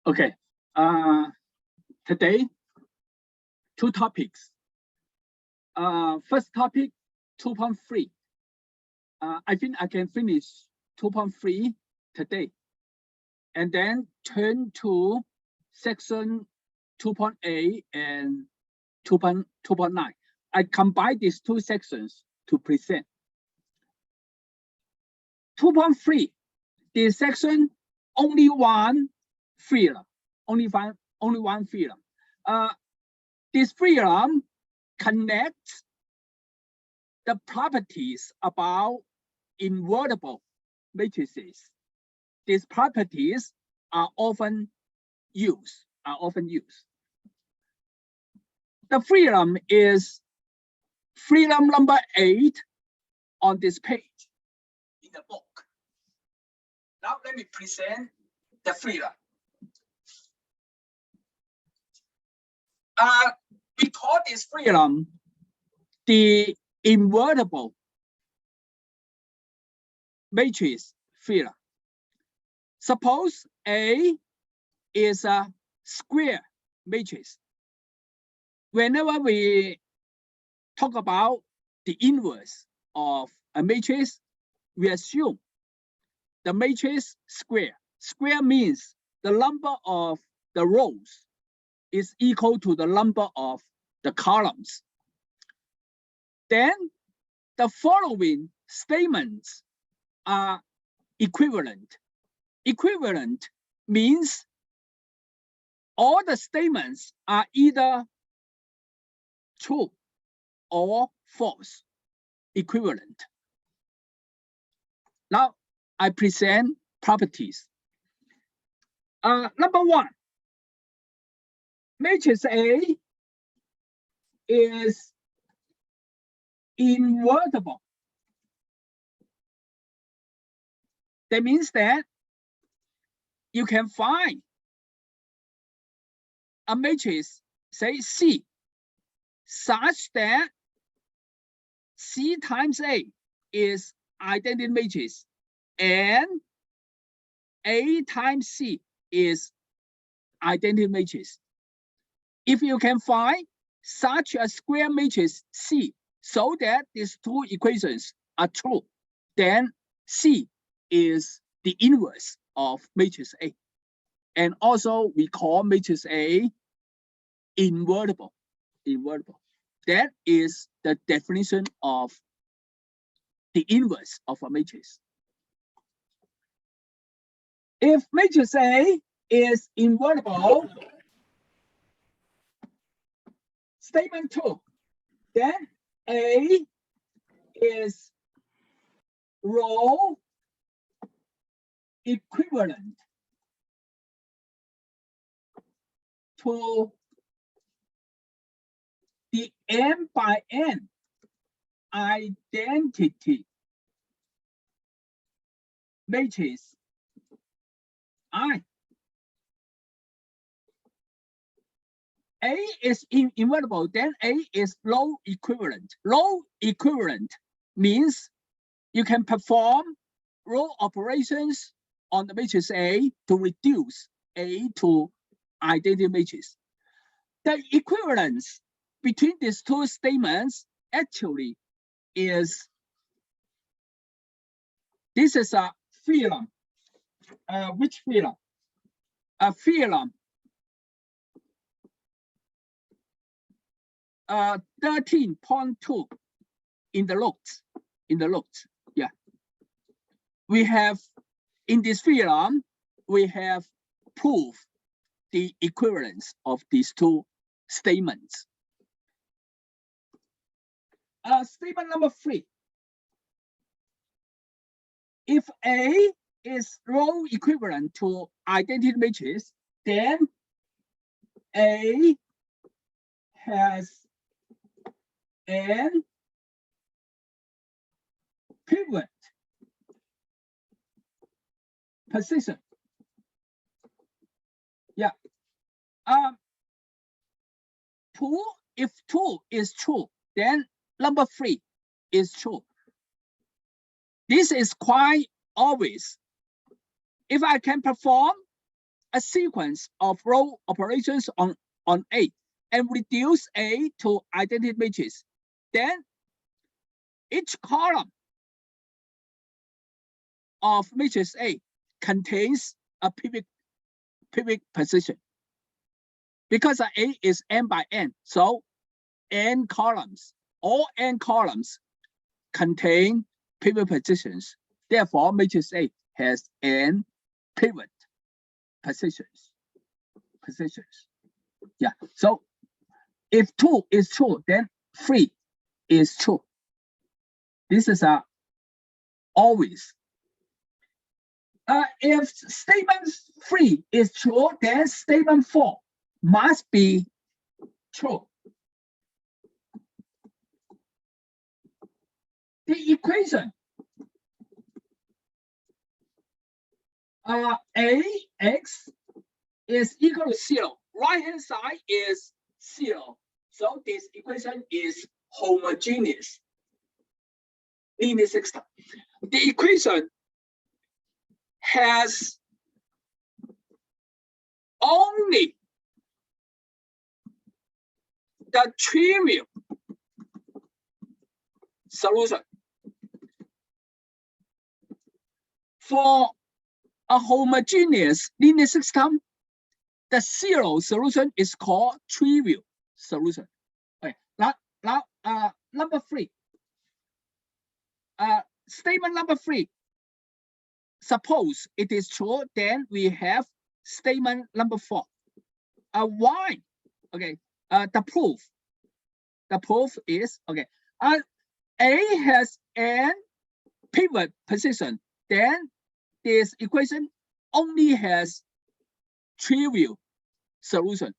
Okay. Today, two topics. First topic, 2.3. I think I can finish 2.3 today, and then turn to section 2.8 and 2.9. I combine these two sections to present. 2.3, this section, only one theorem, only one theorem. This theorem connects the properties about invertible matrices. These properties are often used. The theorem is theorem number 8 on this page in the book. Now let me present the theorem. We call this theorem the invertible matrix theorem. Suppose A is a square matrix. Whenever we talk about the inverse of a matrix, we assume the matrix square. Square means the number of the rows is equal to the number of the columns. Then the following statements are equivalent. Equivalent means all the statements are either true or false. Equivalent. Now I present properties. Number 1, matrix A is invertible. That means that you can find a matrix, say C, such that C times A is identity matrix and A times C is identity matrix. If you can find such a square matrix C so that these two equations are true, then C is the inverse of matrix A. And also we call matrix A invertible. That is the definition of the inverse of a matrix. If matrix A is invertible, statement 2, then A is row equivalent to the n by n identity matrix I. A is invertible, then A is row equivalent. Row equivalent means you can perform row operations on the matrix A to reduce A to identity matrix. The equivalence between these two statements actually is, this is a theorem. Which theorem? A theorem 13.2 in the notes. Yeah. We have, in this theorem, we have proved the equivalence of these two statements. Statement number 3. If A is row equivalent to identity matrix, then A has an pivot position. Yeah. 2, if 2 is true, then number 3 is true. This is quite obvious. If I can perform a sequence of row operations on A and reduce A to identity matrix, then each column of matrix A contains a pivot position. Because A is n by n, so n columns, all n columns contain pivot positions. Therefore, matrix A has n pivot positions. Yeah. So if 2 is true, then 3 is true. This is always. If statement 3 is true, then statement 4 must be true. The equation Ax is equal to 0. Right hand side is 0. So this equation is homogeneous linear system. The equation has only the trivial solution. For a homogeneous linear system, the 0 solution is called trivial solution. Okay, now number 3. Statement number 3. Suppose it is true, then we have statement number 4. Why? Okay. The proof is okay. A has n pivot position, then this equation only has trivial solution.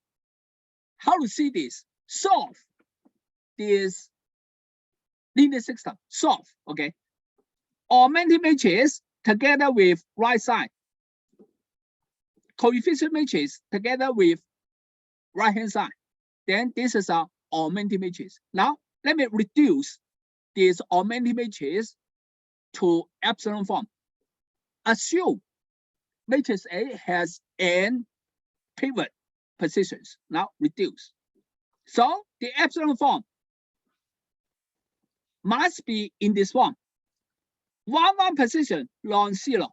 How to see this? Solve this linear system. Solve. Okay. Augmented matrix together with right side. Coefficient matrix together with right hand side. Then this is our augmented matrix. Now let me reduce this augmented matrix to epsilon form. Assume matrix A has n pivot positions. Now reduce. So the epsilon form must be in this form. One position non-zero.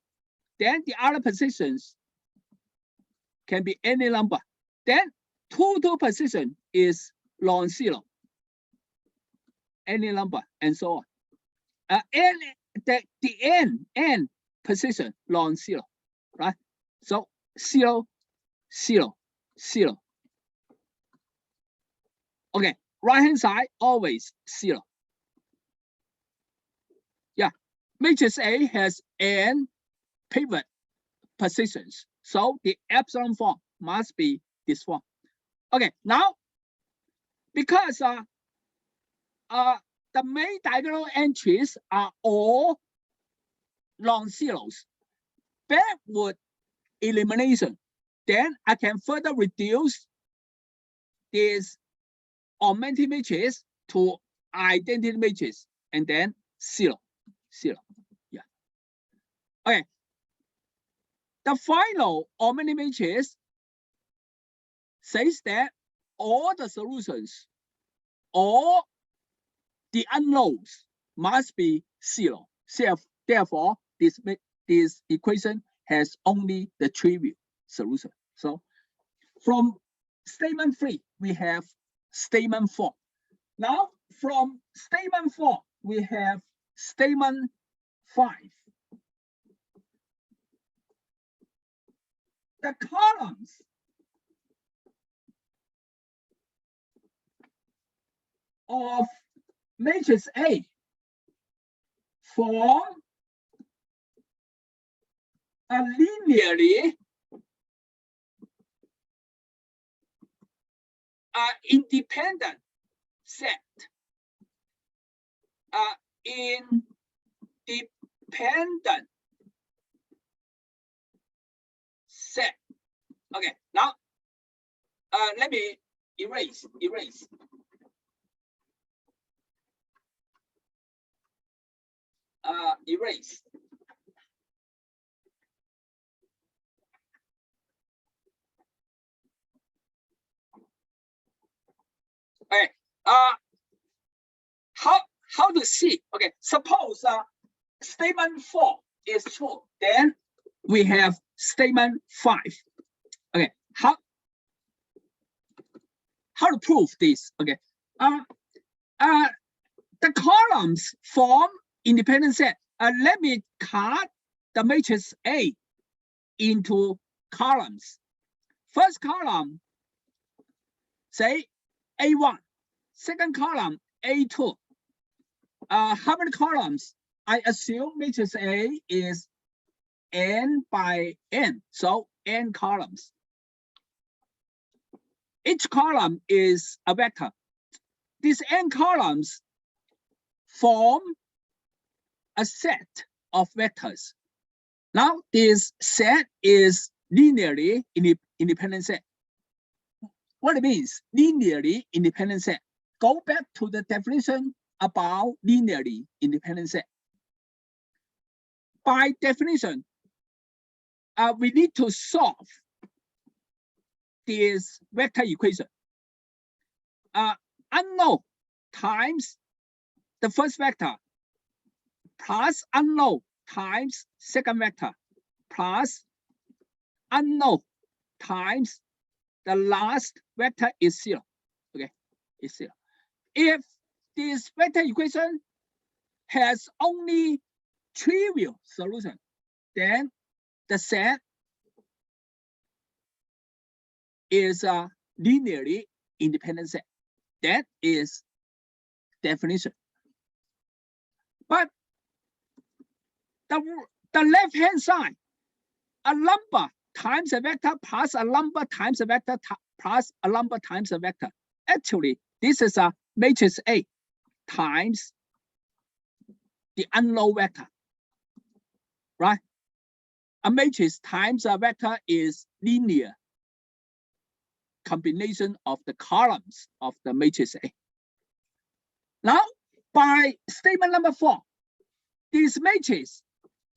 Then the other positions can be any number. Then total position is non-zero. Any number and so on. The n position non-zero, right? So 0, 0, 0. Okay, right hand side always 0. Yeah, matrix A has n pivot positions, so the epsilon form must be this form. Okay, now because the main diagonal entries are all non-zeros, backward elimination, then I can further reduce this augmented matrix to identity matrix and then 0, 0. Yeah. Okay. The final augmented matrix says that all the solutions, all the unknowns must be 0. Therefore, this equation has only the trivial solution. So from statement 3, we have statement 4. Now from statement 4, we have statement 5. The columns of matrix A form a linearly independent set. Independent set. Okay, now let me erase. Erase. Okay. How to see? Okay. Suppose statement 4 is true, then we have statement 5. Okay. How to prove this? Okay. The columns form independent set. Let me cut the matrix A into columns. First column, say A1. Second column, A2. How many columns? I assume matrix A is n by n, so n columns. Each column is a vector. These n columns form a set of vectors. Now this set is linearly independent set. What it means, linearly independent set. Go back to the definition about linearly independent set. By definition, we need to solve this vector equation. Unknown times the first vector plus unknown times second vector plus unknown times the last vector is 0. Okay, is 0. If this vector equation has only trivial solution, then the set is a linearly independent set. That is definition. But the left-hand side, a number times a vector plus a number times a vector plus a number times a vector. Actually, this is a matrix A times the unknown vector, right? A matrix times a vector is linear combination of the columns of the matrix A. Now, by statement number 4, this matrix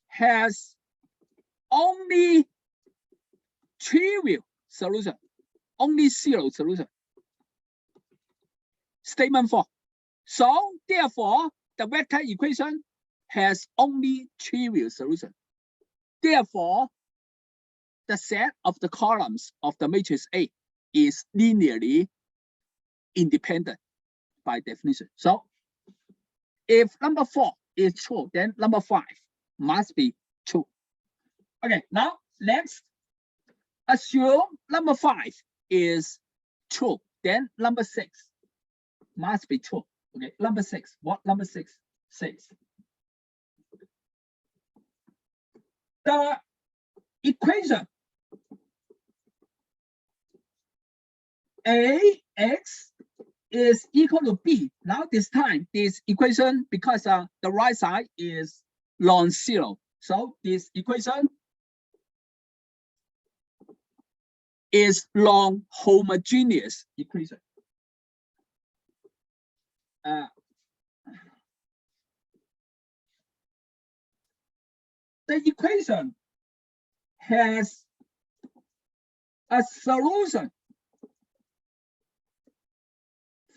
has only trivial solution, only 0 solution. Statement 4. So therefore, the vector equation has only trivial solution. Therefore, the set of the columns of the matrix A is linearly independent by definition. So if number 4 is true, then number 5 must be true. Okay, now next, assume number 5 is true, then number 6 must be true. Okay, number 6. What number 6 says? The equation AX is equal to B. Now this time, this equation, because the right side is non-zero, so this equation is non-homogeneous equation. The equation has a solution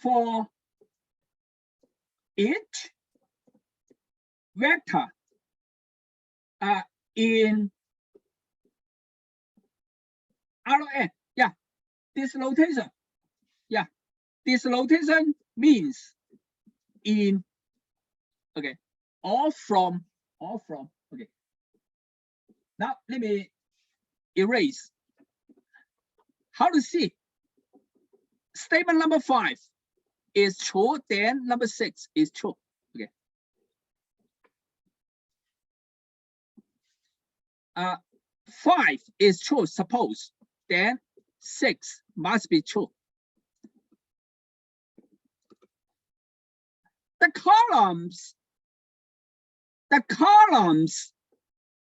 for each vector in Rn. Yeah, this notation. Yeah, this notation means in, okay, all from. Okay. Now let me erase. How to see? Statement number 5 is true, then number 6 is true. Okay. 5 is true, suppose, then 6 must be true. The columns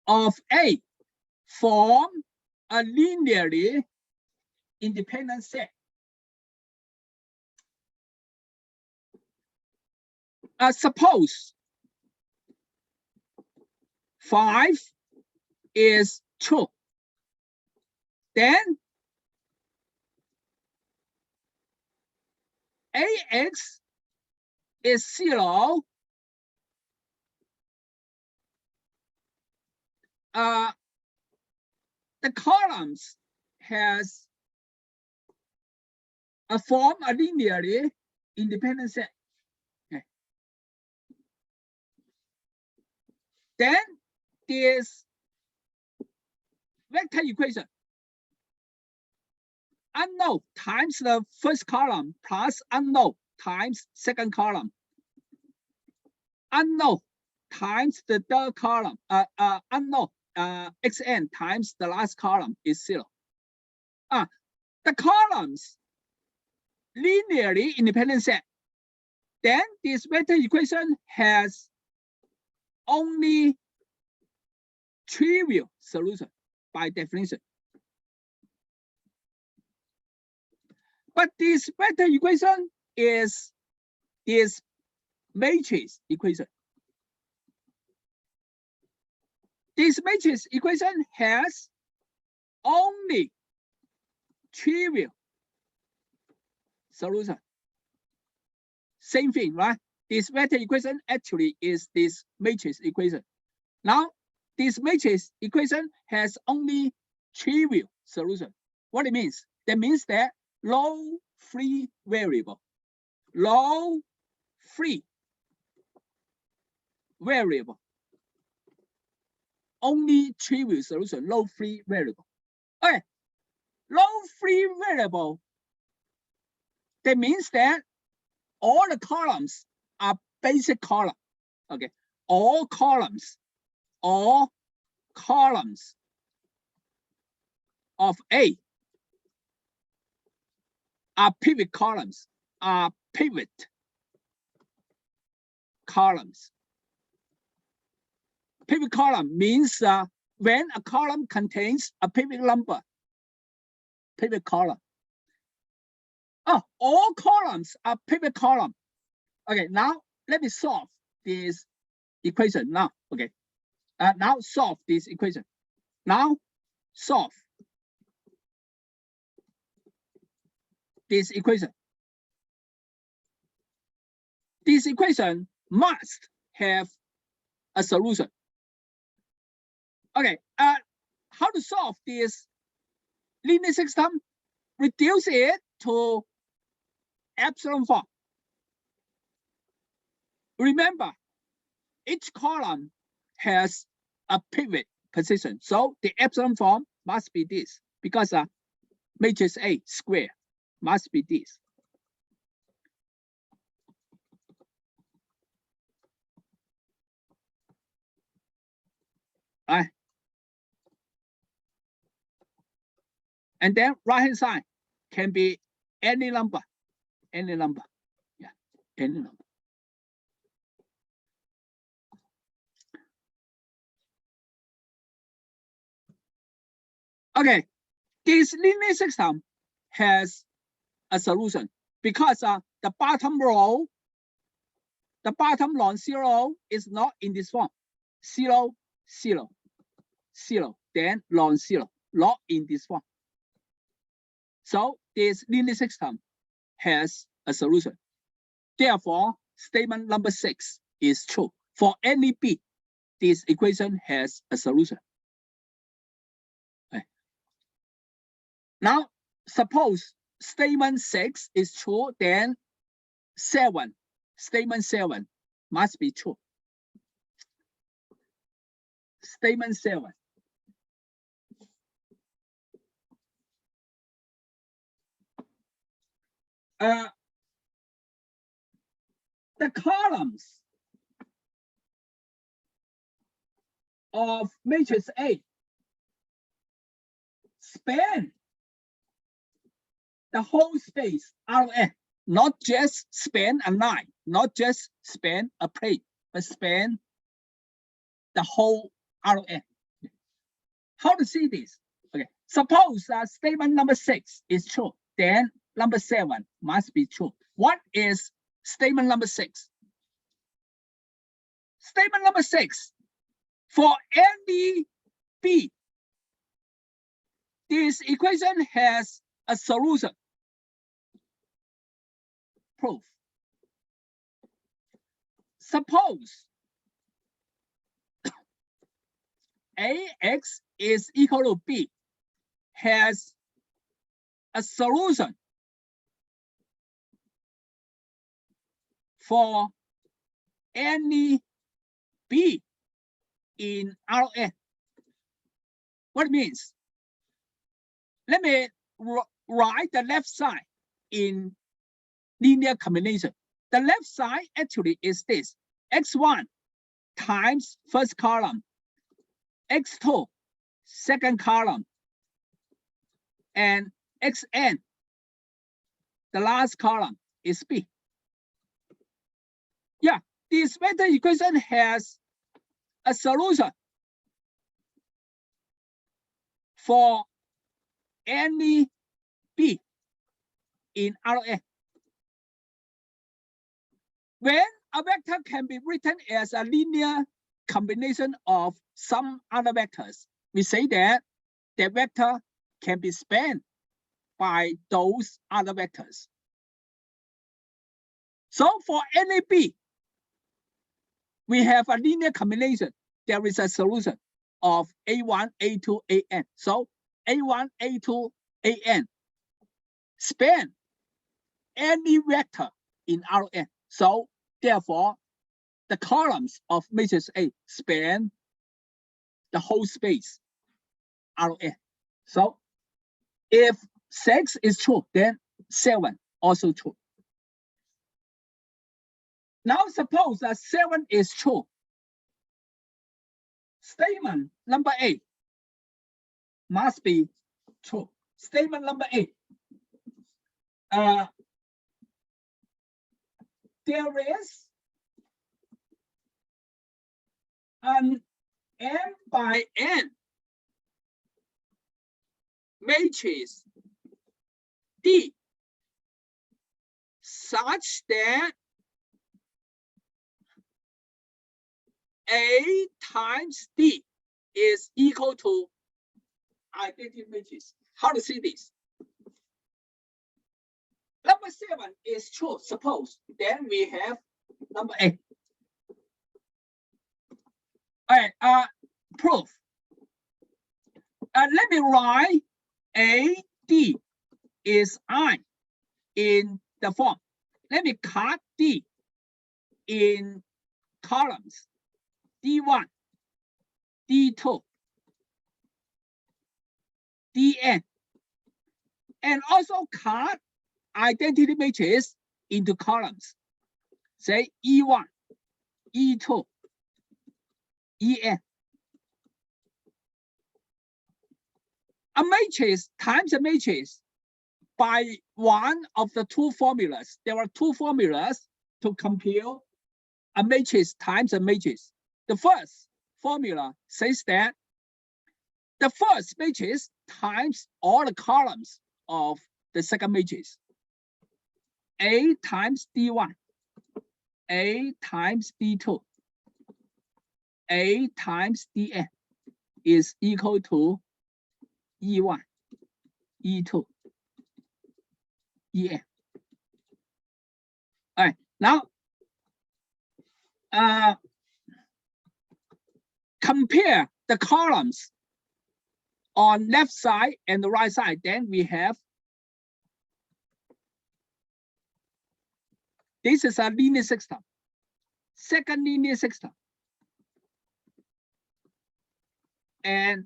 of A form a linearly independent set. Suppose 5 is true, then AX is 0. The columns has a form a linearly independent set. Okay. Then this vector equation, unknown times the first column plus unknown times second column, unknown times the third column, unknown xn times the last column is 0. The columns linearly independent set. Then this vector equation has only trivial solution by definition. But this vector equation is this matrix equation. This matrix equation has only trivial solution. Same thing, right? This vector equation actually is this matrix equation. Now, this matrix equation has only trivial solution. What it means? That means that low free variable, only trivial solution, low free variable. Okay, low free variable, that means that all the columns are basic column. Okay, all columns of A are pivot columns, Pivot column means when a column contains a pivot number, pivot column. All columns are pivot column. Okay, now let me solve this equation now. Okay, now solve this equation. Now solve this equation. This equation must have a solution. Okay, how to solve this linear system? Reduce it to epsilon form. Remember, each column has a pivot position, so the epsilon form must be this, because matrix A square must be this. And then right-hand side can be any number. Yeah, any number. Okay, this linear system has a solution because the bottom row, the bottom non-zero is not in this form. 0, 0, 0, then non-zero, not in this form. So this linear system has a solution. Therefore, statement number 6 is true. For any B, this equation has a solution. Okay. Now, suppose statement 6 is true, then statement 7 must be true. Statement 7. The columns of matrix A span the whole space Rn, not just span a line, not just span a plane, but span the whole Rn. How to see this? Okay, suppose statement number 6 is true, then number 7 must be true. What is statement number 6? Statement number 6, for any B, this equation has a solution. proof. Suppose AX is equal to B has a solution for any B in Rn. What it means? Let me write the left side in linear combination. The left side actually is this: x1 times first column, x2 second column, and xn, the last column, is B. Yeah, this vector equation has a solution for any B in Rn. When a vector can be written as a linear combination of some other vectors, we say that the vector can be spanned by those other vectors. So for any B, we have a linear combination. There is a solution of A1, A2, AN. So A1, A2, AN span any vector in Rn. So therefore, the columns of matrix A span the whole space Rn. So if 6 is true, then 7 also true. Now suppose that 7 is true. Statement number 8 must be true. Statement number 8. There is an m by n matrix D such that A times D is equal to identity matrix. How to see this? Number 7 is true, suppose. Then we have number 8. All right, proof. Let me write AD is I in the form. Let me cut D in columns. D1, D2, Dn, and also cut identity matrix into columns. Say E1, E2, En. A matrix times a matrix by one of the two formulas. There are two formulas to compute a matrix times a matrix. The first formula says that the first matrix times all the columns of the second matrix. A times D1, A times D2, A times Dn is equal to E1, E2, En. All right, now compare the columns on left side and the right side. Then we have this is a linear system. Second linear system. And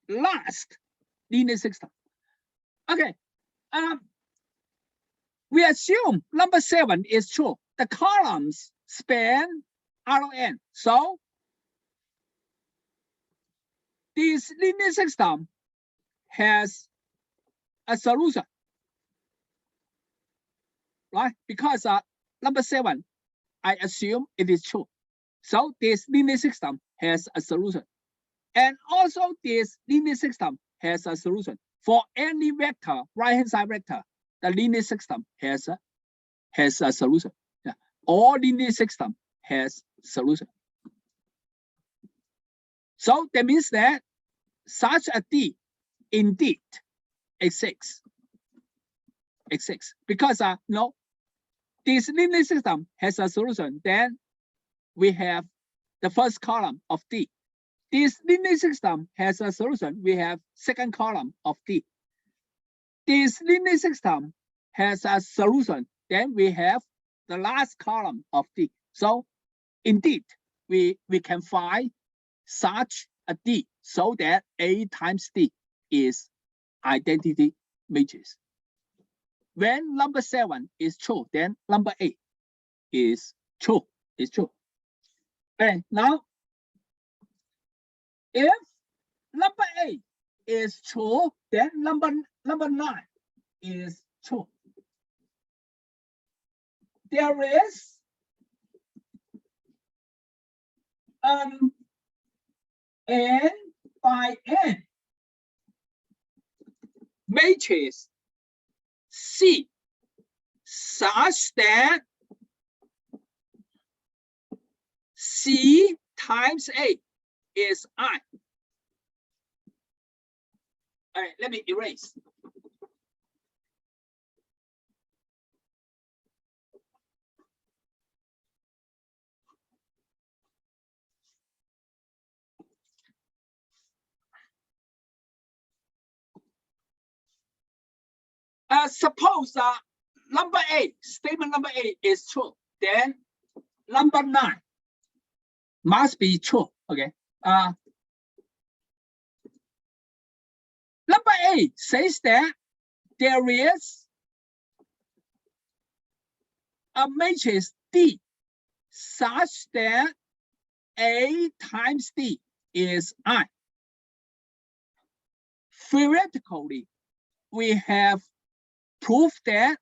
last linear system. Okay. We assume number 7 is true. The columns span Rn. So this linear system has a solution, right? Because number 7, I assume it is true. So this linear system has a solution. And also this linear system has a solution. For any vector, right-hand side vector, the linear system has a solution. Yeah. All linear system has solution. So that means that such a D indeed exists. exists because no, this linear system has a solution. Then we have the first column of D. This linear system has a solution. We have second column of D. This linear system has a solution. Then we have the last column of D. So indeed, we can find such a D so that A times D is identity matrix. When number 7 is true, then number 8 is true. Is true. Okay, now if number 8 is true, then number 9 is true. There is n by n matrix C such that C times A is I. All right, let me erase. Suppose number 8, statement number 8 is true, then number 9 must be true. Okay. Number 8 says that there is a matrix D such that A times D is I. Theoretically, we have proved that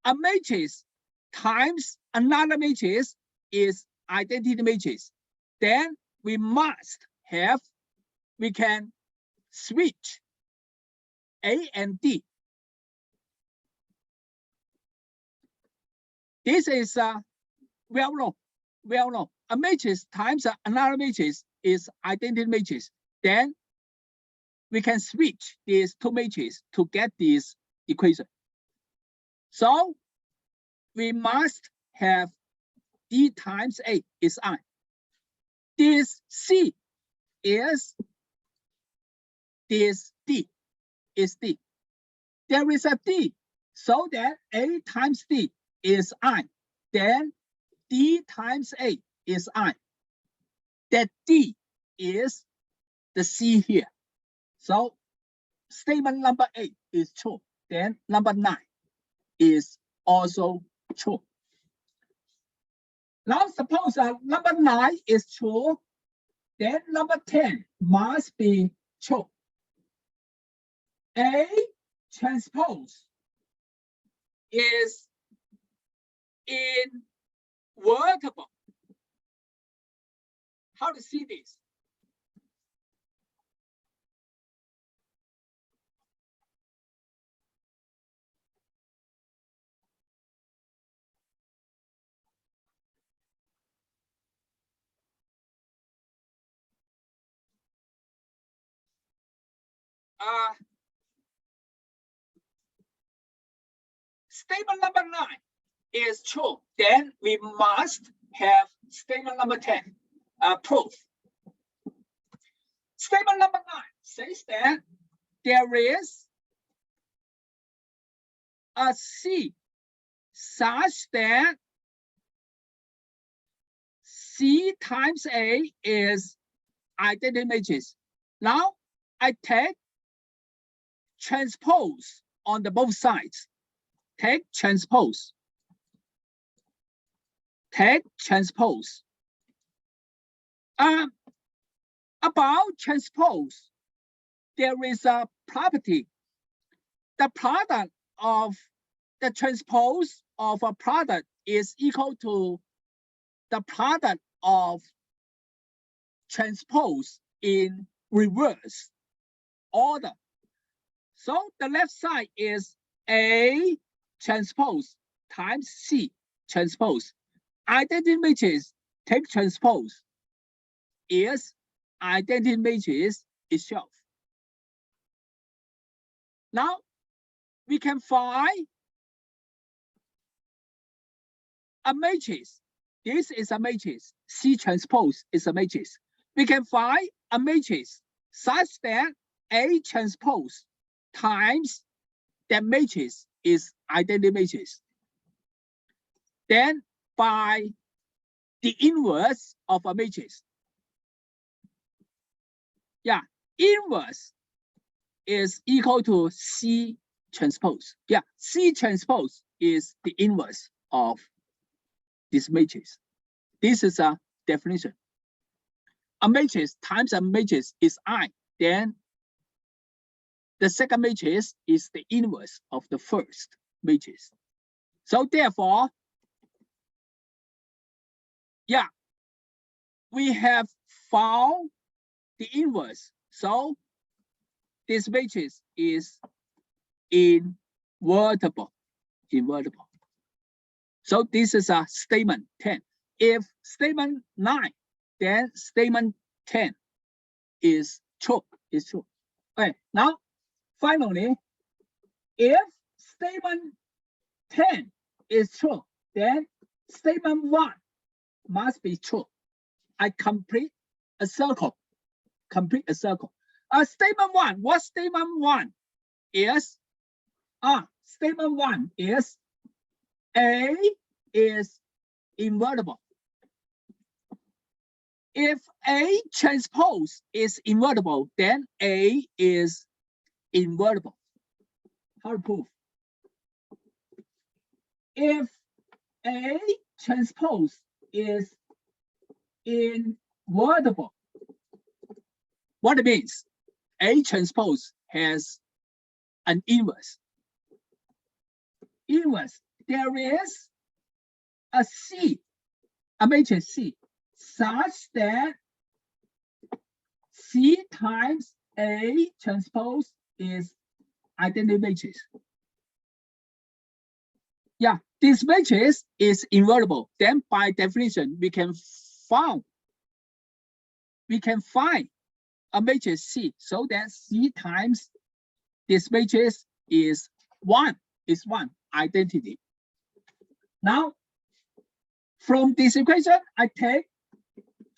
a matrix times another matrix is identity matrix. Then we can switch A and D. This is well known. A matrix times another matrix is identity matrix. Then we can switch these two matrices to get this equation. So we must have D times A is I. This C is this D is D. There is a D so that A times D is I. Then D times A is I. That D is the C here. So statement number 8 is true. Then number 9 is also true. Now suppose number 9 is true, then number 10 must be true. A transpose is invertible. How to see this? Statement number 9 is true. Then we must have statement number 10 proof. Statement number 9 says that there is a C such that C times A is identity matrix. Now I take transpose on the both sides. Take transpose. Take transpose. About transpose, there is a property. The product of the transpose of a product is equal to the product of transpose in reverse order. So the left side is A transpose times C transpose. Identity matrix take transpose is identity matrix itself. Now we can find a matrix. This is a matrix. C transpose is a matrix. We can find a matrix such that A transpose times that matrix is identity matrix. Then by the inverse of a matrix. Yeah, inverse is equal to C transpose. Yeah, C transpose is the inverse of this matrix. This is a definition. A matrix times a matrix is I. Then the second matrix is the inverse of the first matrix. So therefore, yeah, we have found the inverse. So this matrix is invertible. Invertible. So this is a statement 10. If statement 9, then statement 10 is true. Is true. Okay. Now, finally, if statement 10 is true, then statement 1 must be true. I complete a circle. Complete a circle. Statement 1. What statement 1 is? Statement 1 is A is invertible. If A transpose is invertible, then A is invertible. How to prove? If A transpose is invertible, what it means? A transpose has an inverse. Inverse. There is a C, a matrix C, such that C times A transpose is identity matrix. Yeah, this matrix is invertible. Then by definition, we can find a matrix C so that C times this matrix is one identity. Now, from this equation, I take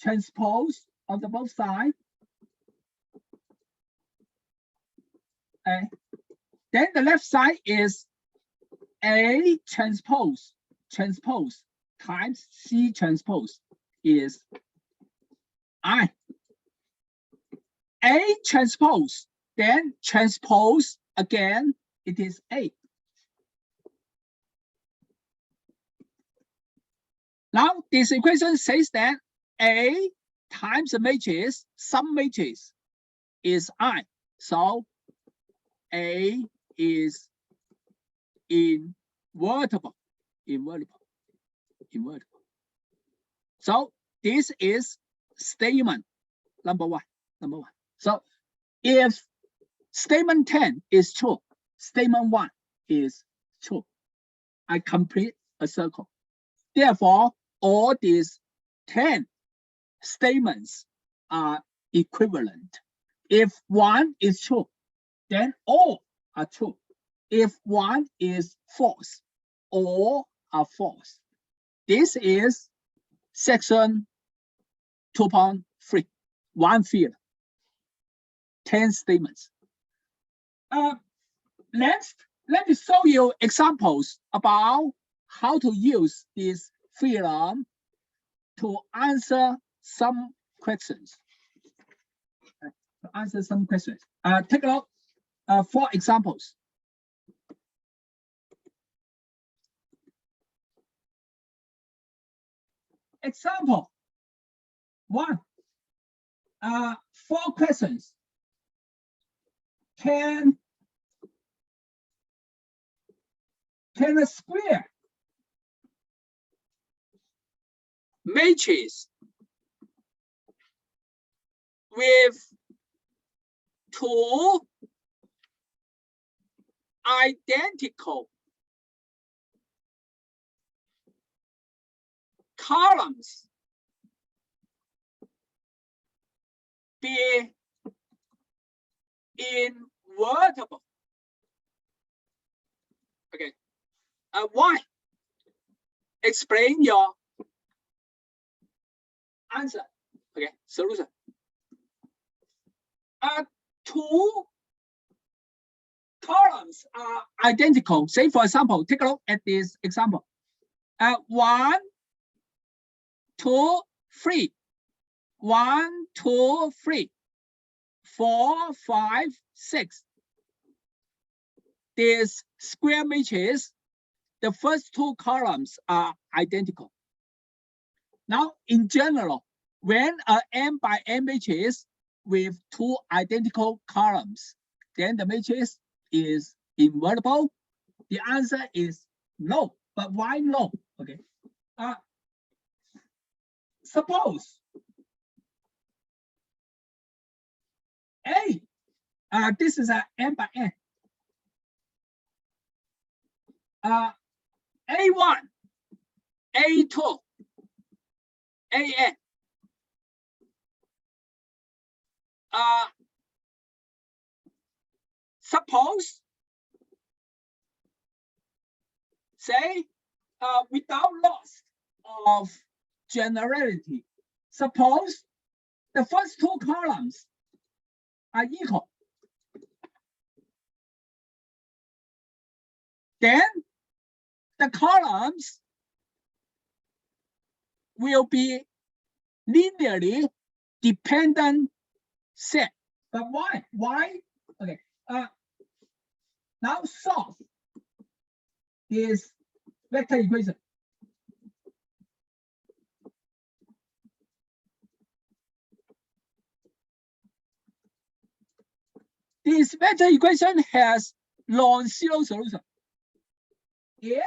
transpose on the both sides. Okay. Then the left side is A transpose times C transpose is I. A transpose, then transpose again, it is A. Now, this equation says that A times the matrix, some matrix is I. So A is invertible. So this is statement number one. So if statement 10 is true, statement 1 is true. I complete a circle. Therefore, all these 10 statements are equivalent. If 1 is true, then all are true. If 1 is false, all are false. This is section 2.3, one field, 10 statements. Next, let me show you examples about how to use this theorem to answer some questions. Take a look. 4 examples. Example 1. 4 questions. Can a square matrix with 2 identical columns be invertible? Okay. Why? explain your answer. Okay, solution. Two columns are identical. Say, for example, take a look at this example. 1, 2, 3. 1, 2, 3. 4, 5, 6. This square matrix, the first two columns are identical. Now, in general, when an n by n matrix with two identical columns, then the matrix is invertible. The answer is no. But why no? Okay. Suppose A, this is an n by n. A1, A2, AN. Suppose, say, without loss of generality, suppose the first two columns are equal. Then the columns will be linearly dependent set. But why? Why? Okay. Now solve this vector equation. This vector equation has non-zero solution. If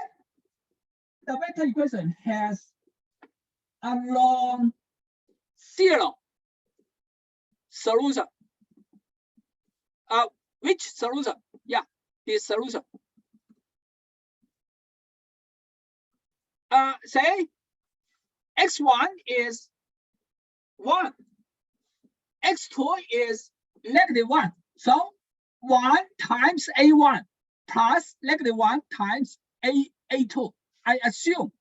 the vector equation has a non-zero solution, which solution? Yeah, this solution. Say x1 is 1, x2 is -1. So 1 times a1 plus -1 times a2. I assume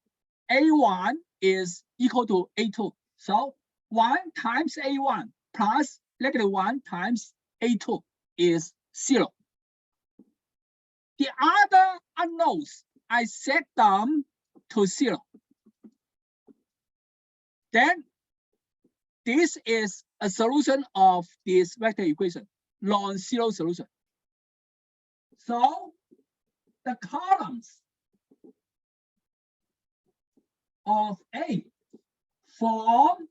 a1 is equal to a2. So 1 times a1 plus -1 times a2 is 0. The other unknowns, I set them to 0. Then this is a solution of this vector equation, non-zero solution. So the columns of A form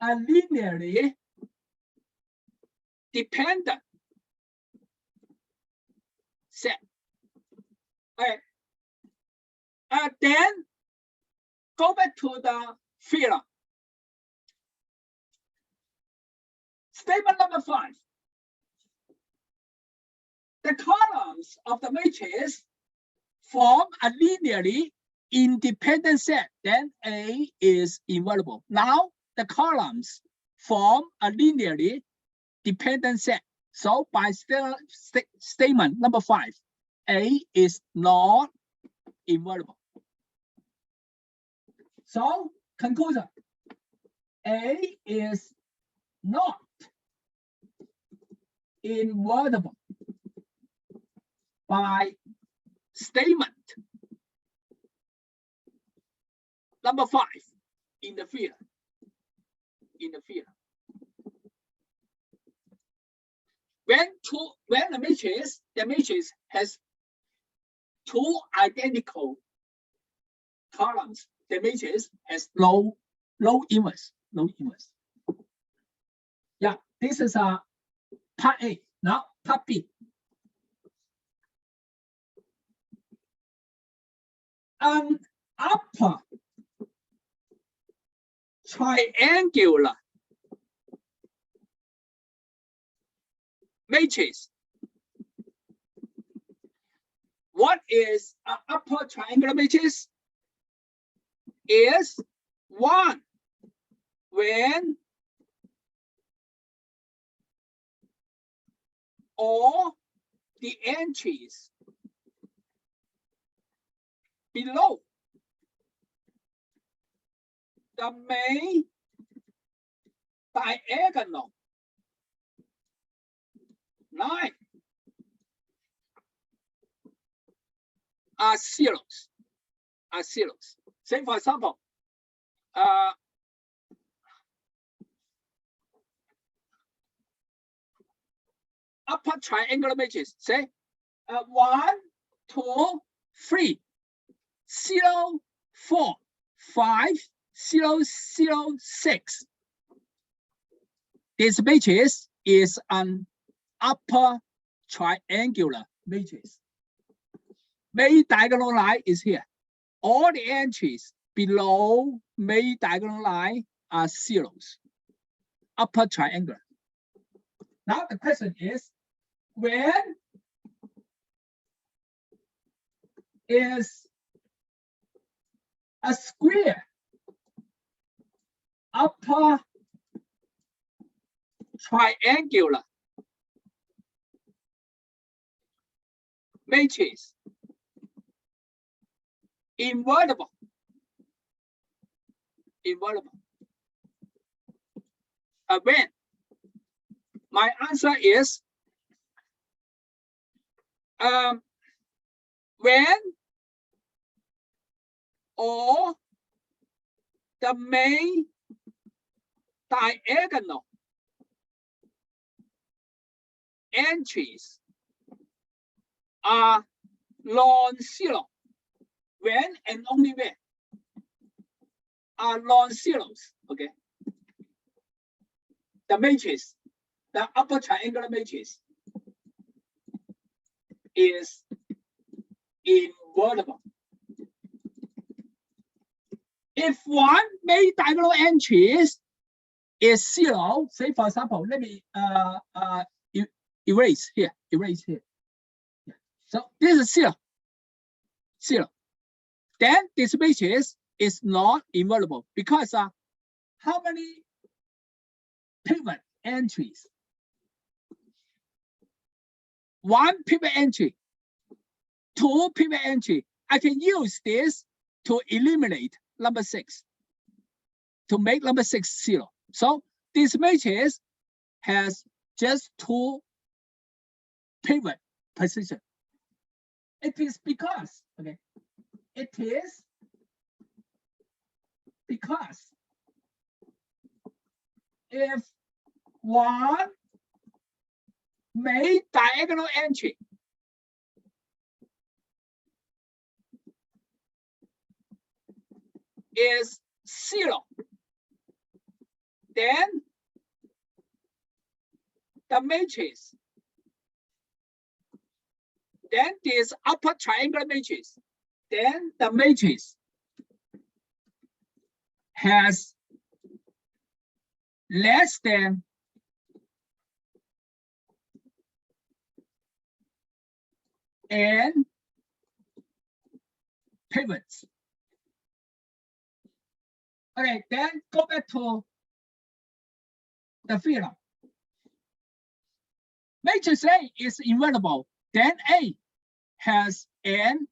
a linearly dependent set. Okay. Then go back to the theorem. Statement number 5. The columns of the matrix form a linearly independent set, then A is invertible. Now the columns form a linearly dependent set. So by statement number 5, A is not invertible. So conclusion, A is not invertible by statement number 5 in the field. When the matrix has two identical columns, the matrix has low inverse. Yeah, this is part A. Now part B. An upper triangular matrix. What is an upper triangular matrix? Is one when all the entries below the main diagonal line are zeros. Say, for example, upper triangular matrix, say 1, 2, 3, 0, 4, 5, 0, 0, 6. This matrix is an upper triangular matrix. Main diagonal line is here. All the entries below main diagonal line are zeros. Upper triangle. Now the question is, when is a square upper triangular matrix invertible? When? My answer is when all the main diagonal entries are non-zero. When and only when are non-zeros. Okay. The matrix, the upper triangular matrix, is invertible. If one main diagonal entry is zero, say for example, let me erase here. Yeah. So this is zero. Then this matrix is not invertible because how many pivot entries? One pivot entry, two pivot entry. I can use this to eliminate number 6, to make number 6 0. So this matrix has just 2 pivot position. It is because, okay, it is because if one main diagonal entry is 0, then the matrix, then this upper triangular matrix, then the matrix has less than n pivots. Okay, then go back to the theorem. Matrix A is invertible, then A has n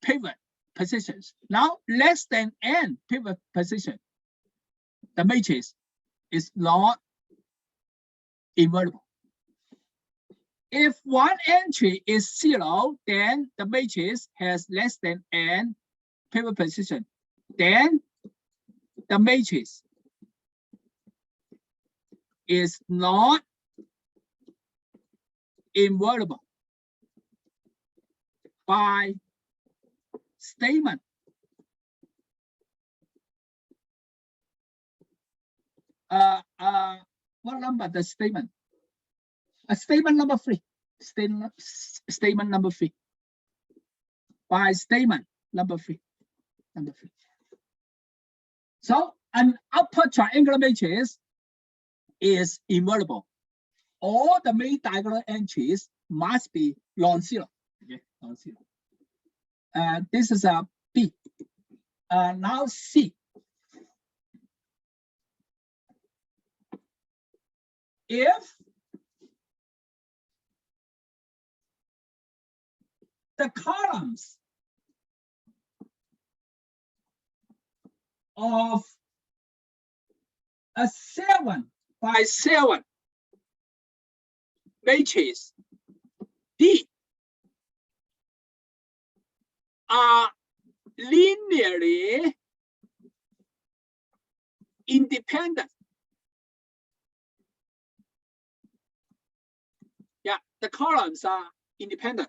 pivot positions. Now less than n pivot position, the matrix is not invertible. If one entry is 0, then the matrix has less than n pivot position. Then the matrix is not invertible by statement. What number the statement? Statement number 3. Statement number 3. By statement number 3. So an upper triangular matrix is invertible. All the main diagonal entries must be non-zero. Okay, non-zero. This is a B. Now C. If the columns of a 7x7 matrix D are linearly independent. Yeah, the columns are independent.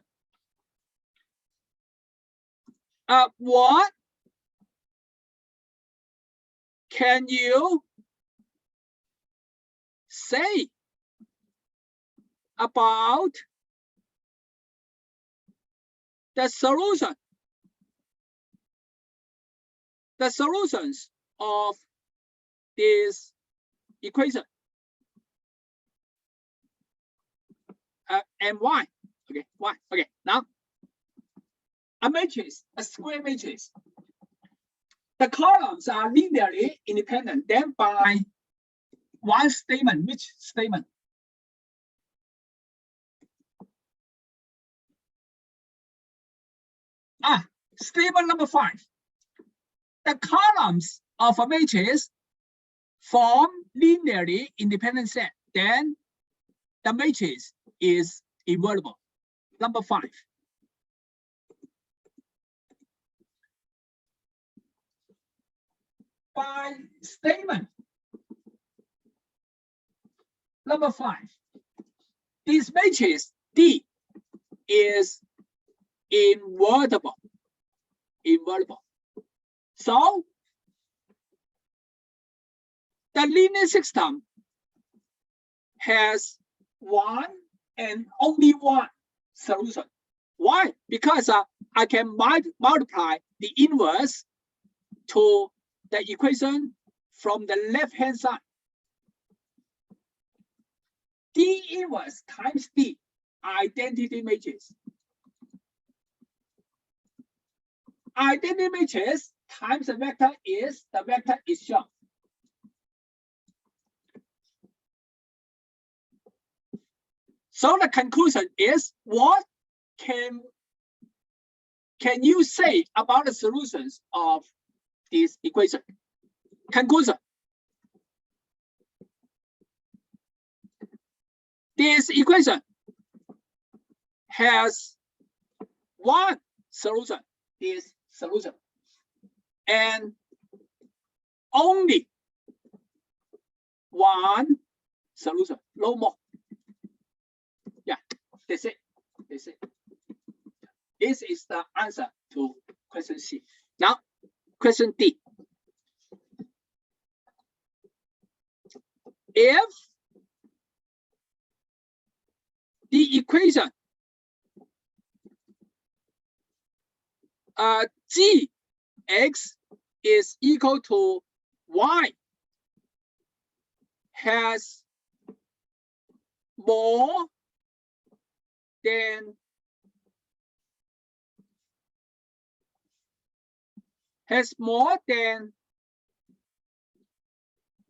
What can you say about the solution? The solutions of this equation and why? Okay, why? Okay, now a matrix, a square matrix. The columns are linearly independent. Then by one statement, which statement? Statement number 5. The columns of a matrix form linearly independent set. Then the matrix is invertible. Number 5. By statement number 5, this matrix D is invertible. Invertible. So the linear system has one and only one solution. Why? Because I can multiply the inverse to the equation from the left-hand side. D inverse times D, identity matrix. Identity matrix times the vector itself. So the conclusion is, what can you say about the solutions of this equation? Conclusion. This equation has one solution, this solution, and only one solution, no more. Yeah, that's it. That's it. This is the answer to question C. Now, question D. If the equation Gx is equal to y has more than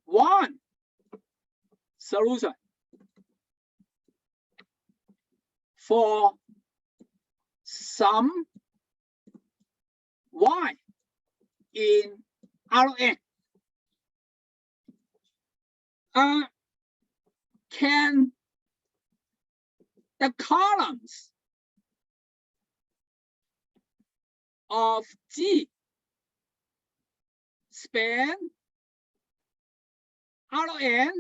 one solution for some y in Rn. Can the columns of G span Rn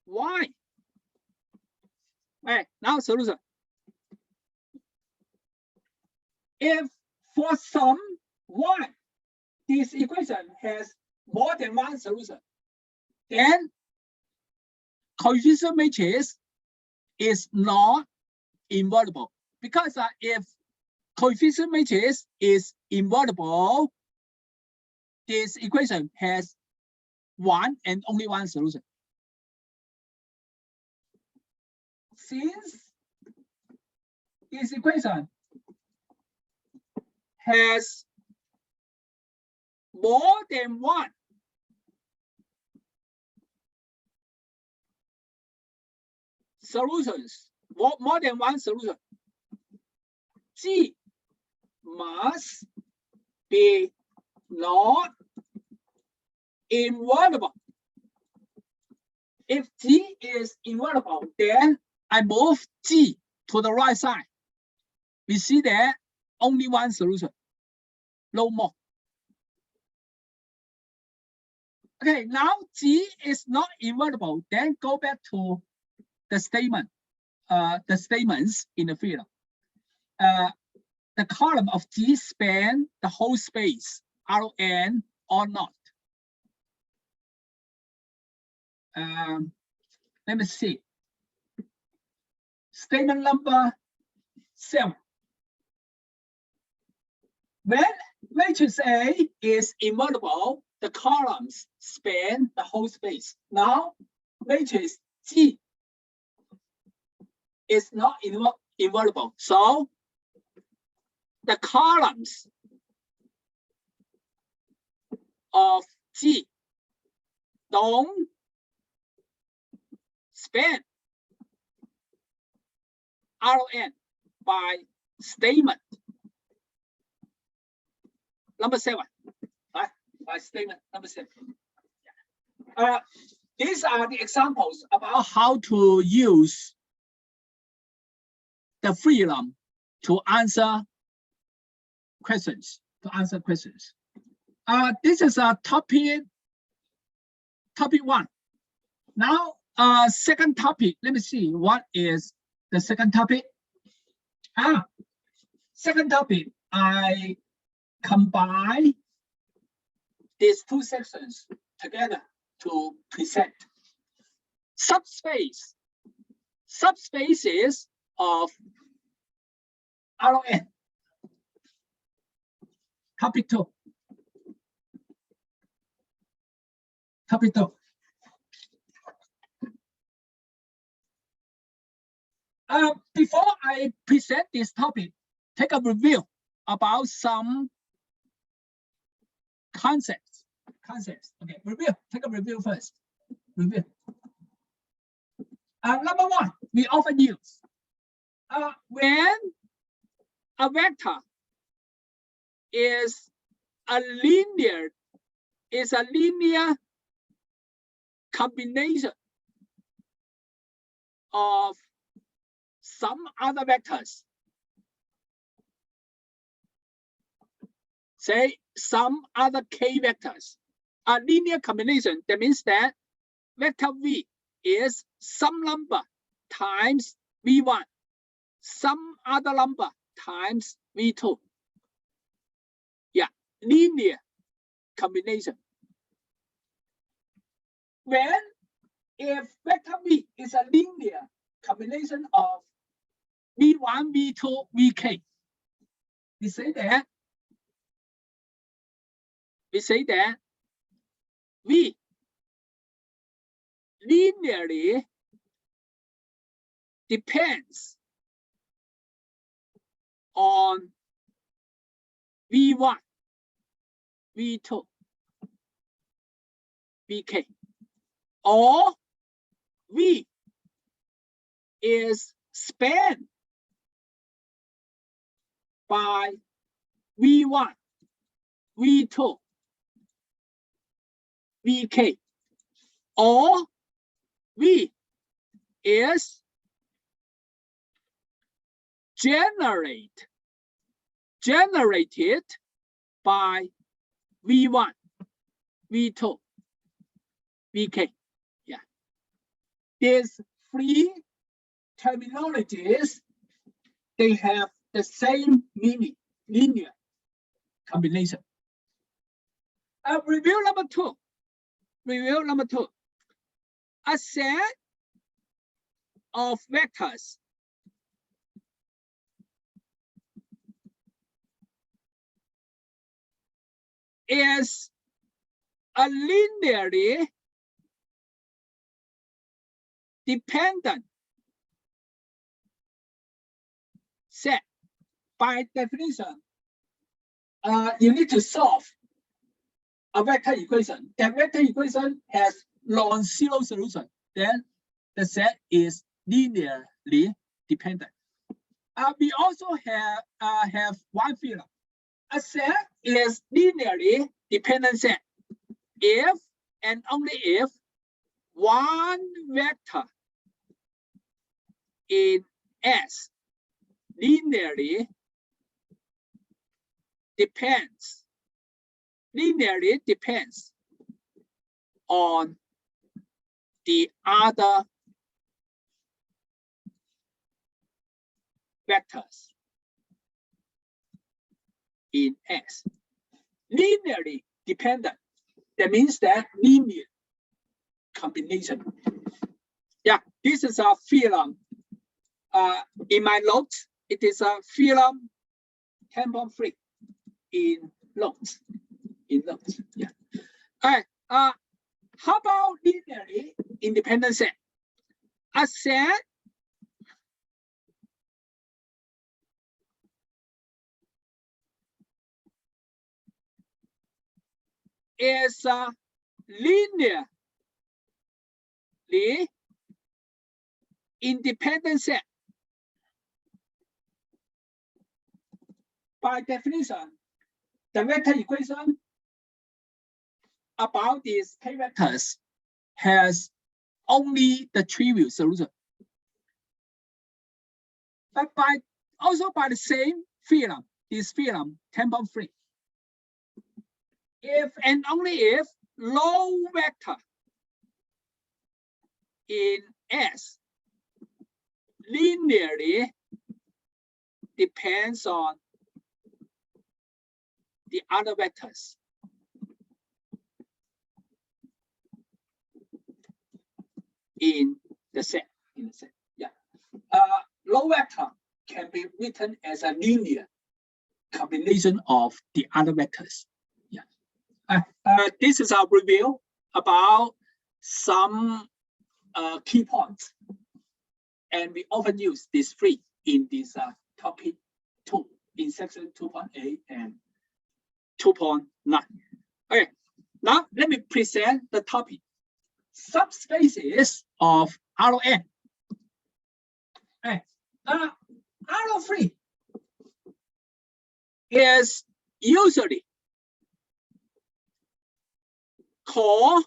y? Right, now solution. If for some y, this equation has more than one solution, then coefficient matrix is not invertible. Because if coefficient matrix is invertible, this equation has one and only one solution. Since this equation has more than one solutions, more than one solution, G must be not invertible. If G is invertible, then I move G to the right side. We see that only one solution, no more. Okay, now G is not invertible, then go back to the statements in the theorem. The column of G span the whole space Rn or not. Let me see. Statement number 7. When matrix A is invertible, the columns span the whole space. Now, matrix G is not invertible, so the columns of G don't span Rn by statement number 7. By statement number 7. These are the examples about how to use the theorem to answer questions. This is a topic 1. Now, second topic. Let me see. What is the second topic? Second topic. I combine these two sections together to present subspaces of Rn. Topic 2. Before I present this topic, take a review about some concepts. Okay, take a review first. Number 1, we often use when a vector is a linear combination of some other vectors. Say some other k vectors. A linear combination, that means that vector v is some number times v1, some other number times v2. Yeah, linear combination. If vector v is a linear combination of v1, v2, vk, we say that v linearly depends on v1, v2, vk, or v is spanned by v1, v2, vk, or v is generated by v1, v2, vk. Yeah, these 3 terminologies, they have the same meaning, linear combination. Review number 2. A set of vectors is a linearly dependent set. By definition, you need to solve a vector equation. That vector equation has non-zero solution. Then the set is linearly dependent. We also have one theorem. A set is linearly dependent set if and only if one vector in S linearly depends on the other vectors in S. Linearly dependent. That means that linear combination. Yeah, this is a theorem. In my notes, it is a theorem 10.3 in notes. Yeah. All right. How about linearly independent set? A set is a linearly independent set. By definition, the vector equation about these k vectors has only the trivial solution. But also by the same theorem, this theorem 10.3, if and only if low vector in S linearly depends on the other vectors. In the set. Yeah. Low vector can be written as a linear combination of the other vectors. Yeah. This is our review about some key points, and we often use these three in this topic 2 in section 2.8 and 2.9. Okay. Now let me present the topic. Subspaces of Rn. R3 is usually called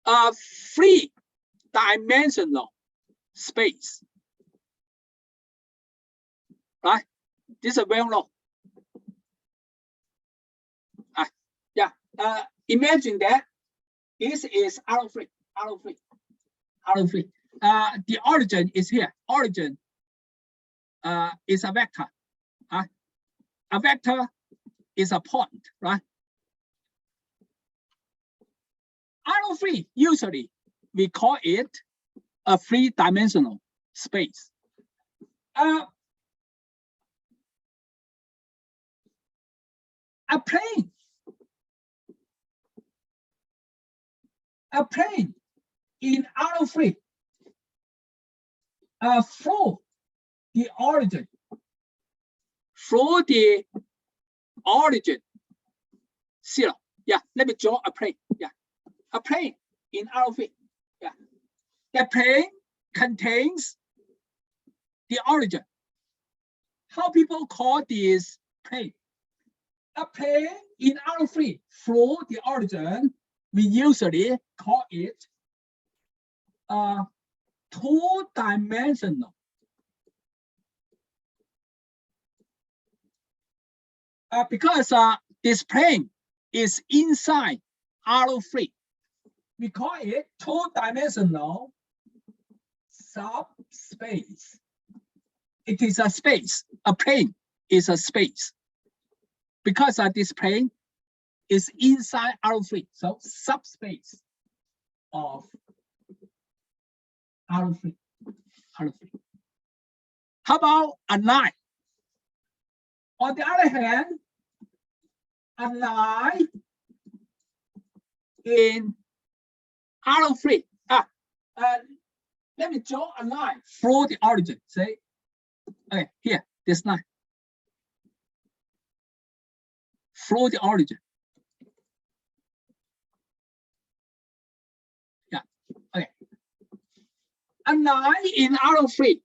a three-dimensional space. Right? This is well known. Yeah. Imagine that this is R3. The origin is here. Origin is a vector. A vector is a point, right? R3 usually we call it a three-dimensional space. A plane in R3 through the origin 0. Yeah, let me draw a plane. Yeah, a plane in R3. Yeah, the plane contains the origin. How people call this plane? A plane in R3 through the origin, we usually call it two-dimensional. Because this plane is inside R3, we call it two-dimensional subspace. It is a space. A plane is a space. Because this plane is inside R3, so subspace of R3. How about a line? On the other hand, a line in R3. Let me draw a line through the origin. Say, okay, here, this line. Through the origin. Yeah, okay. A line in R3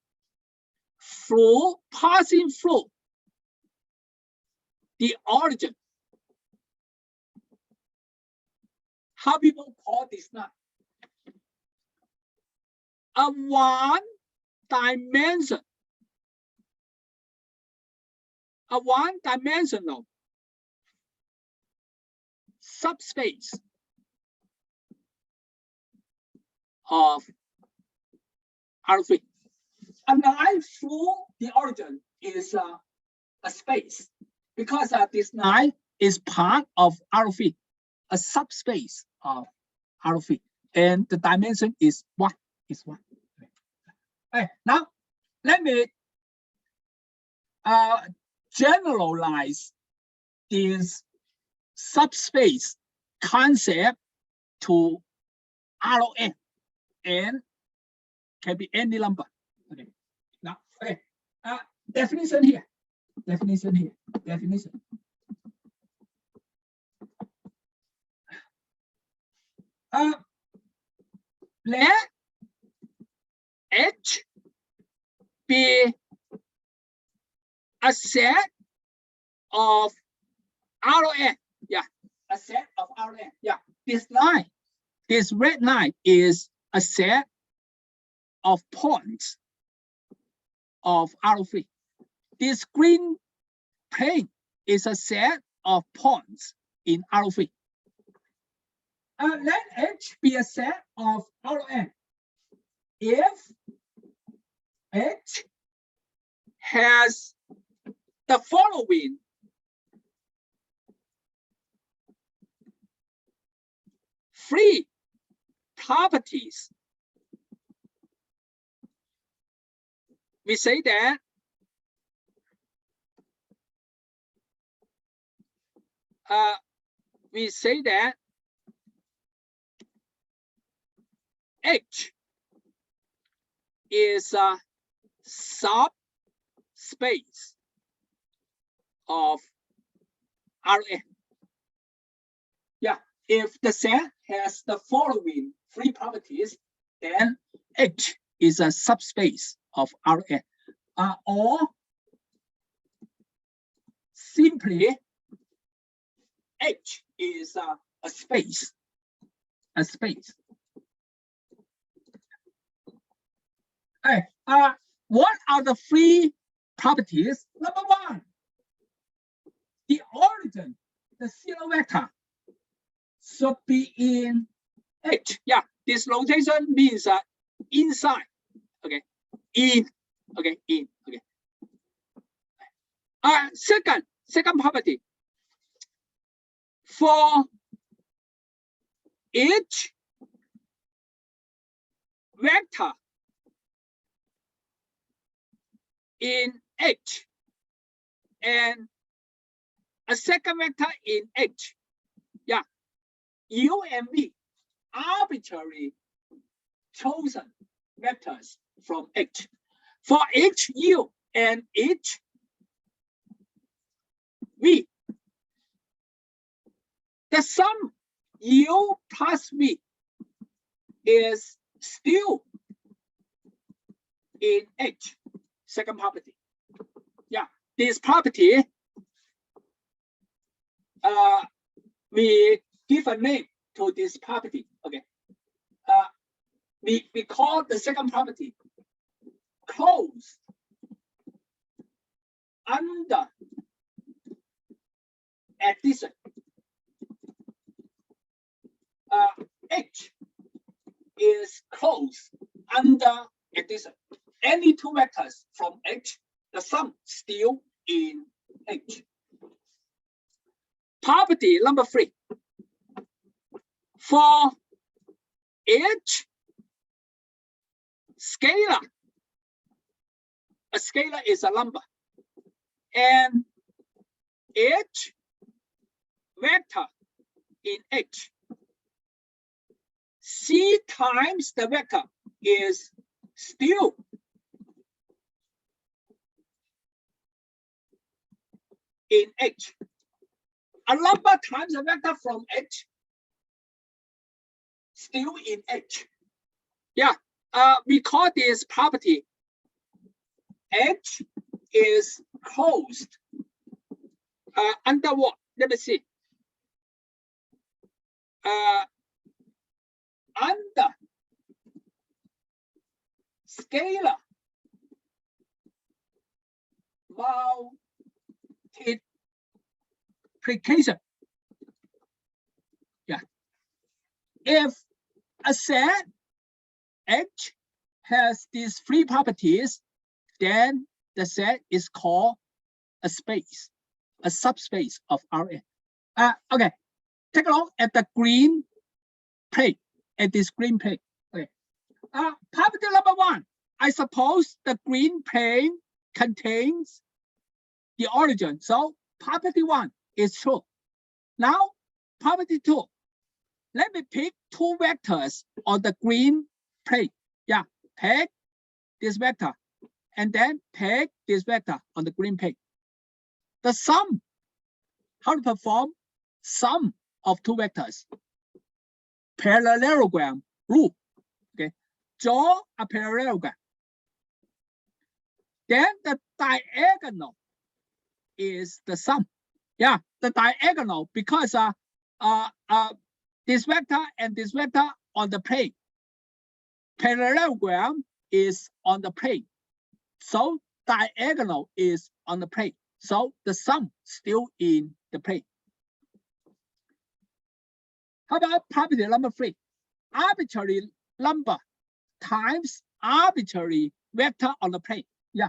passing through the origin how people call this line? A one-dimensional subspace of R3. A line through the origin is a space because this line is part of R3, a subspace of R3, and the dimension is one. Okay, now let me generalize this subspace concept to Rn, and can be any number. Okay. Now, okay. Definition here. Let H be a set of Rn. Yeah, a set of Rn. Yeah, this line, this red line is a set of points of R3. This green plane is a set of points in R3. Let H be a set of Rn if H has the following free properties. We say that H is a subspace of Rn. Yeah, if the set has the following free properties, then H is a subspace of Rn. Or simply H is a space. Okay. What are the free properties? Number one, the origin, the zero vector, should be in H. Yeah, this notation means inside. Okay, in. Okay, in. Okay. Second property. For each vector in H and a second vector in H, yeah, U and V, arbitrary chosen vectors from H. For each U and each V, the sum U plus V is still in H. Second property. Yeah, this property, we give a name to this property. Okay. We call the second property closed under addition. H is closed under addition. Any two vectors from H, the sum still in H. Property number 3. For each scalar, a scalar is a number, and each vector in H, C times the vector is still in H. A number times a vector from H, still in H. Yeah, we call this property H is closed under what? Let me see. under scalar multiplication. Yeah. If a set H has these three properties, then the set is called a space, a subspace of Rn. Okay, take a look at the green plate, at this green plate. Okay. Property number one, I suppose the green plane contains the origin. So property one is true. Now, property two, let me pick two vectors on the green plate. Yeah, pick this vector and then pick this vector on the green plate. The sum, how to perform sum of two vectors. Parallelogram rule. Okay, draw a parallelogram. Then the diagonal is the sum. Yeah, the diagonal, because this vector and this vector on the plane. Parallelogram is on the plane. So diagonal is on the plane. So the sum still in the plane. How about property number three? Arbitrary number times arbitrary vector on the plane. Yeah.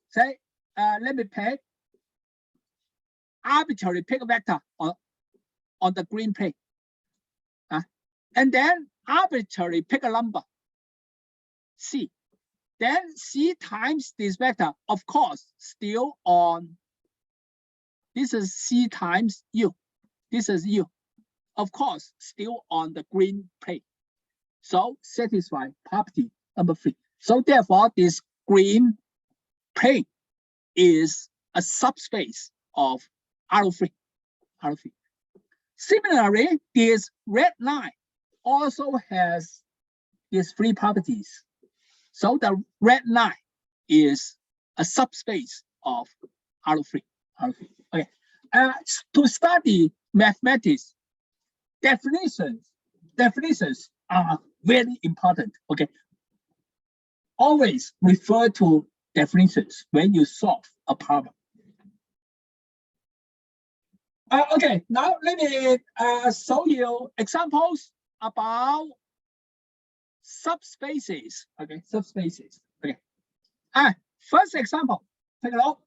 Say, let me pick arbitrary pick vector on the green plane. And then arbitrary pick a number, C. Then C times this vector, of course, still on. This is C times U. This is U. Of course, still on the green plane. So satisfy property number three. So therefore, this green plane is a subspace of R3. Similarly, this red line also has these three properties. So the red line is a subspace of R3. Okay. To study mathematics, definitions are very important. Okay. Always refer to definitions when you solve a problem. Okay, now let me show you examples about subspaces. Okay, subspaces. Okay. First example, take a look.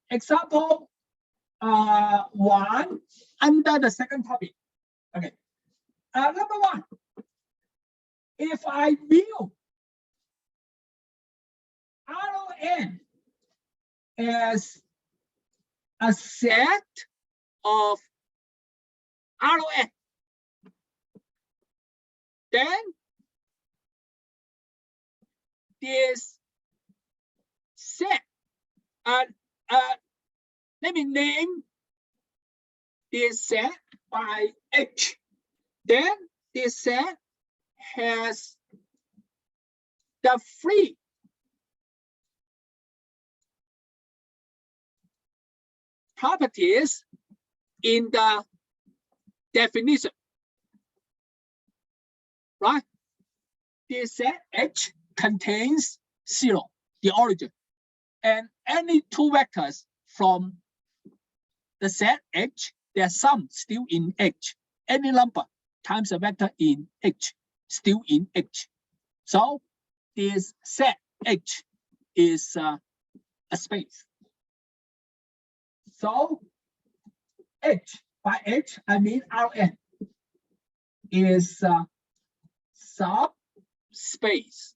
Example one under the second topic. Okay. Number one, if I view Rn as a set of Rn, then this set, let me name this set by H. Then this set has the three properties in the definition, right? This set H contains 0, the origin, and any two vectors from the set H, their sum still in H. Any number times a vector in H, still in H. So this set H is a space. So H, by H, I mean Rn, is a subspace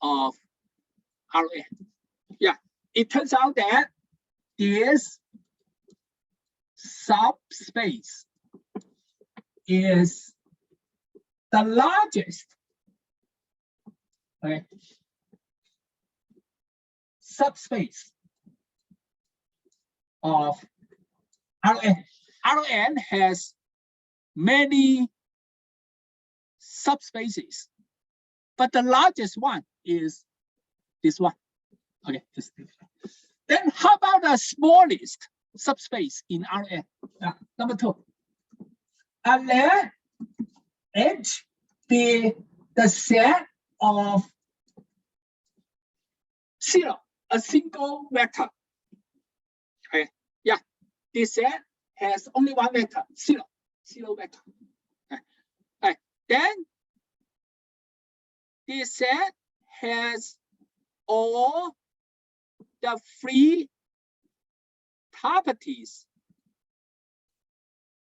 of Rn. Yeah, it turns out that this subspace is the largest, okay, subspace of Rn. Rn has many subspaces, but the largest one is this one. Okay, this one. Then how about the smallest subspace in Rn? Number two. Let H be the set of zero, a single vector. Okay, yeah, this set has only one vector, zero vector. Okay. Then this set has all the free properties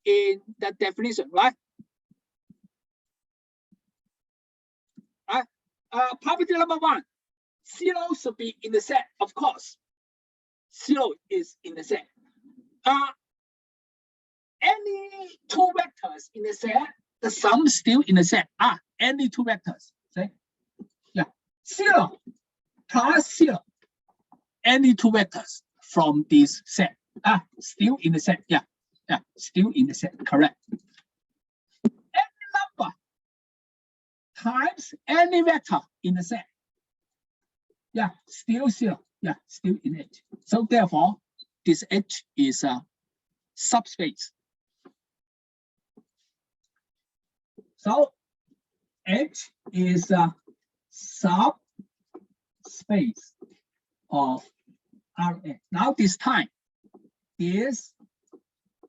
in the definition, right? Property number one, zero should be in the set, of course. Zero is in the set. Any two vectors in the set, the sum is still in the set. Any two vectors. See? Yeah, zero plus zero. Any two vectors from this set. Still in the set. Yeah, still in the set. Correct. Any number times any vector in the set. Yeah, still zero. Yeah, still in H. So therefore, this H is a subspace. So H is a subspace of Rn. Now this time, this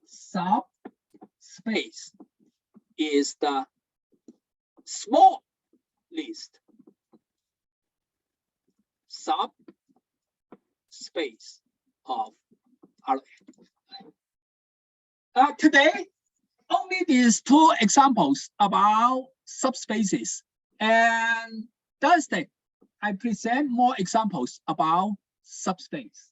subspace is the small list subspace of Rn. Today, only these two examples about subspaces, and Thursday I present more examples about subspace.